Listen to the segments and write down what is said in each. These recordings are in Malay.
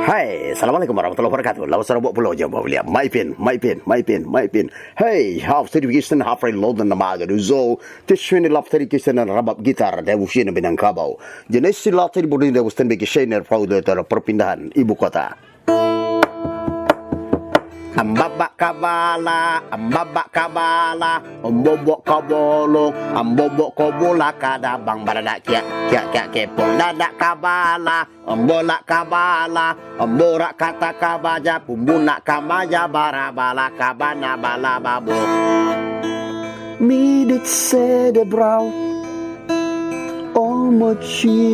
Hai, Assalamualaikum warahmatullahi wabarakatuh. Lawas Sarawak Pulau Jawa Mulia. Maipin. Hey, half certification, half reload na maga do zo. Tishwini lap certification na rabab gitar da wusin Minangkabau. Jenis sila teribudi da wusten bagi shainer fraud ter perpindahan ibu kota. Ambabak kabala, ombobok kabolong, ambobok kobola kadabang baradak kiak kepong dadak kabala, ombolak kabala, omborak kata kabaja, pumbunak kamaja barabala kabana bala babo. Midit cerebral,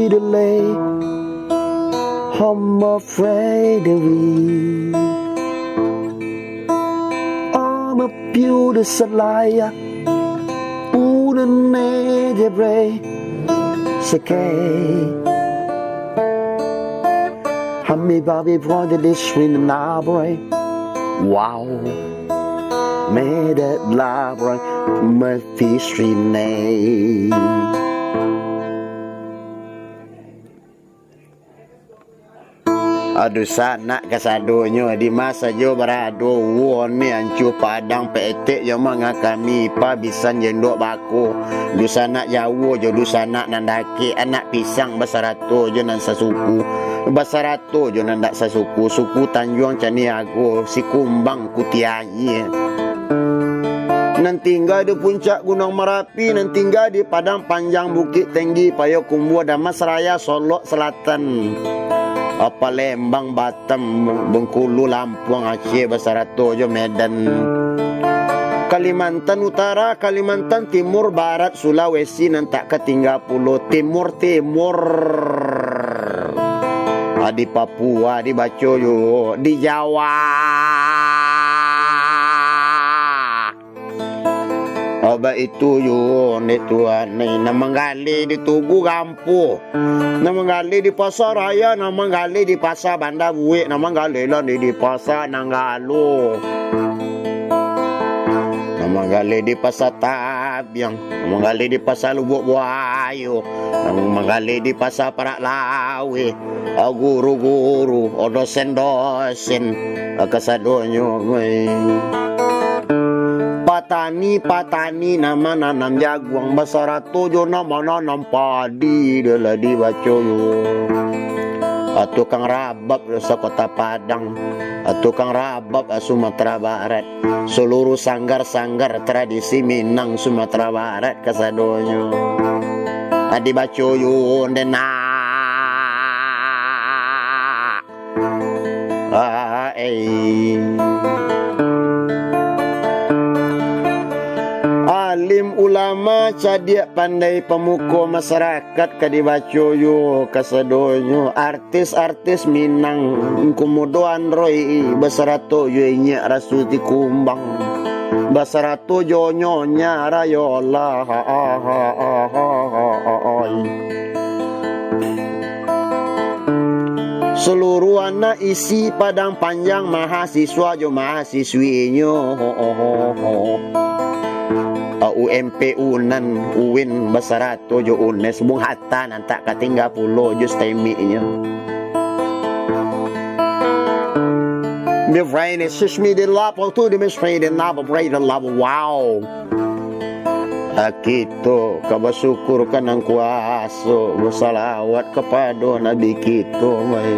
delay. I'm afraid of you. I'm a beauty salaya, una nedebre, sekei. Hami babi brother this swing nabre, wow. Medet labre, me fistri nei. Aduh sanak kasadonyo di masa jo berado wone ancu padang petek yo mangakami pa bisan jendok baku du sanak jawo jo du sanak nandaki anak pisang basarato jo nan sasuku basarato jo nandak sasuku suku Tanjung Caniago si kumbang kutianyi nan tinggal di puncak Gunung Merapi, nan tinggal di padang panjang Bukit Tinggi Payakumbuh Damas Raya Solok Selatan apa Lembang, Batam, Bengkulu, Lampung, Aceh, Basarato, Medan, Kalimantan Utara, Kalimantan Timur, Barat, Sulawesi, nan tak ketinggal pulau Timur, di Papua, di Bacoyo, di Jawa. Oba itu yun, ituan namanggali di Tugu Gampu, namanggali di Pasar Raya, namanggali di Pasar Banda Buik, namanggali lah di Pasar Nanggalo, namanggali di Pasar Tabiang, namanggali di Pasar Lubuk Buayu, namanggali di Pasar Perak Lawe, guru-guru, dosen-dosen, kasadonyo Patani nama nanam jagung Basarato jo nama nanam padi adalah dibacoyo. Tukang rabab sa Kota Padang, tukang rabab Sumatera Barat, seluruh sanggar-sanggar tradisi Minang Sumatera Barat kasadonyo. Dibacoyo dena. Alim ulama cadiak pandai pemuka masyarakat kadibacoyo kasadonyo artis-artis Minang kumudoan roy basarato yo nya rasuti kumbang basarato yo nyonya rayola seluruh anak isi padang panjang mahasiswa jo mahasiswinyo UMP Unan Uwin Basarato jo Unes Bung Hatta nantak katinggal pulau jo steminya. Befrain is sishmi de lapo tu de misfrain de nabo braid de labo wow. Akito kabasyukur ka ng kuwaso bersalawat kepada Nabi kita may.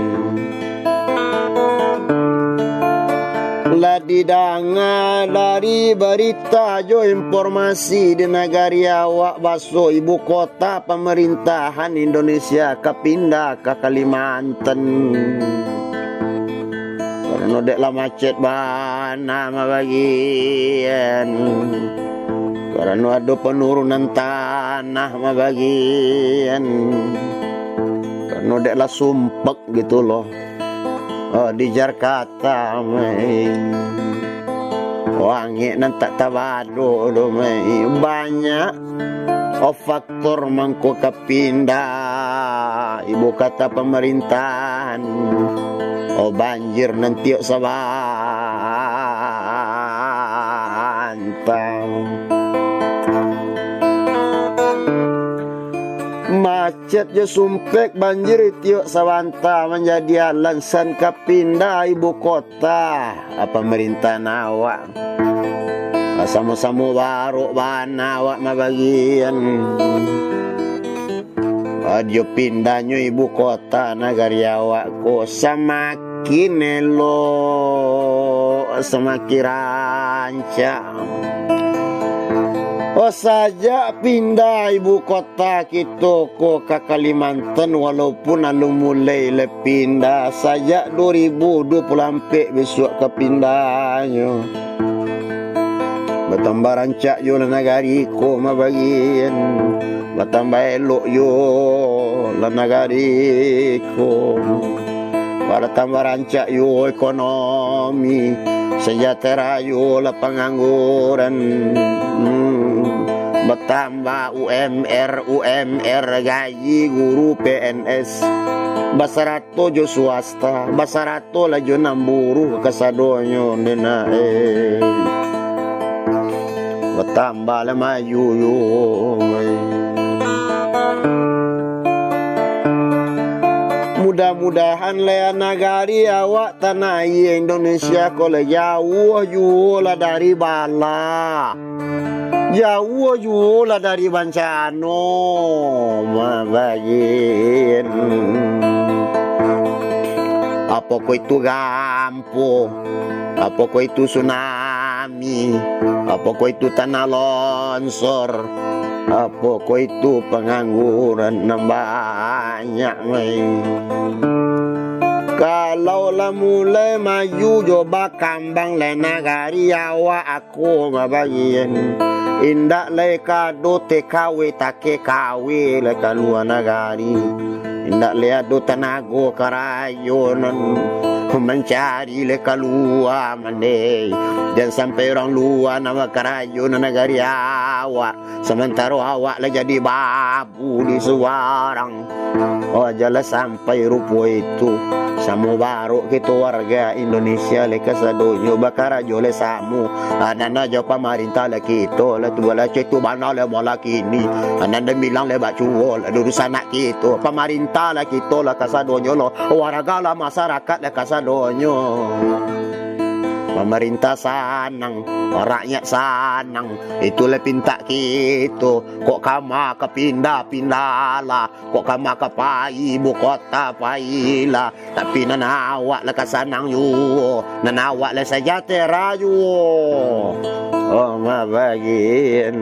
Ladidanga dari berita jo informasi di negara awak baso ibu kota pemerintahan Indonesia kepindah ke Kalimantan. Karena deklah macet bana bagian. Karena ada penurunan tanah bagian. Karena deklah sumpek gitu loh. Di Jakarta wangi nantak tabado banyak faktor mangko kepindah ibu kota pemerintahan banjir nanti sabantang macet rakyat je sumpek banjir tiok sawanta menjadi alasan kapindah ibu kota. Pemerintah nawak sama-sama baru bana awak mabagian. Dia pindahnya ibu kota negari awak ko semakin elok, semakin rancak. Saja pindah ibu kota kita ko ke Kalimantan, walaupun alu mulai le pindah saja 2024 besok ke pindahnya. Bertambah rancak yo la negari ko mabagian, bertambah elok yo la negari ko, bertambah rancak yo ekonomi, sejahtera yo la pengangguran, bertambah UMR gaji guru PNS, basarato jo swasta, basarato la jo namburu kasadonyo nena bertambah le maju yo. Mudah-mudahan le negari awak tanah Indonesia ko le jauh yo lah dari bala, jauh yo lah dari bencana mabagian. Apa ko itu gampo, apa ko itu tsunami, apa ko itu tanah longsor, apa ko itu pengangguran banyak. Kalau lah mulai maju coba kambang le negari awak aku mabagian. Indak le kado TKW take kawe le kaluar negari. Indak le ado tanago karayonan mencari le keluar mande. Dan sampai orang luar nama karayonan negari awak, sementara awak le jadi babu di suarang. Jelas sampai rupo itu samu baru kita warga Indonesia le kasadonyo bakarajo le samu ananda jo pemerintah le kita le tu le cetu bana le mola kini ananda bilang le bacuo le urusan nak kita pemerintah le kita le kasadonyo lo warga la masyarakat le kasadonyo. Pemerintah sanang, rakyat sanang, itu le pinta kita. Kok kama kepindah-pindah lah, kok kama ke pai ibu kota pai lah. Tapi nanawak le kasanang yu, nanawak le sejahtera yu. Oh mabagian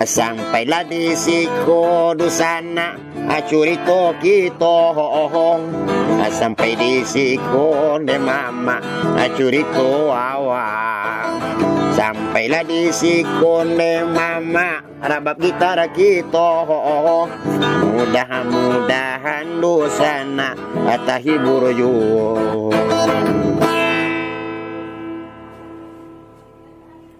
sampailah di siku dusana acurito kita sampai di siku de mama acurito awak, sampailah di siku de mama rabab gitar kita mudah-mudahan dusana atahibur yu.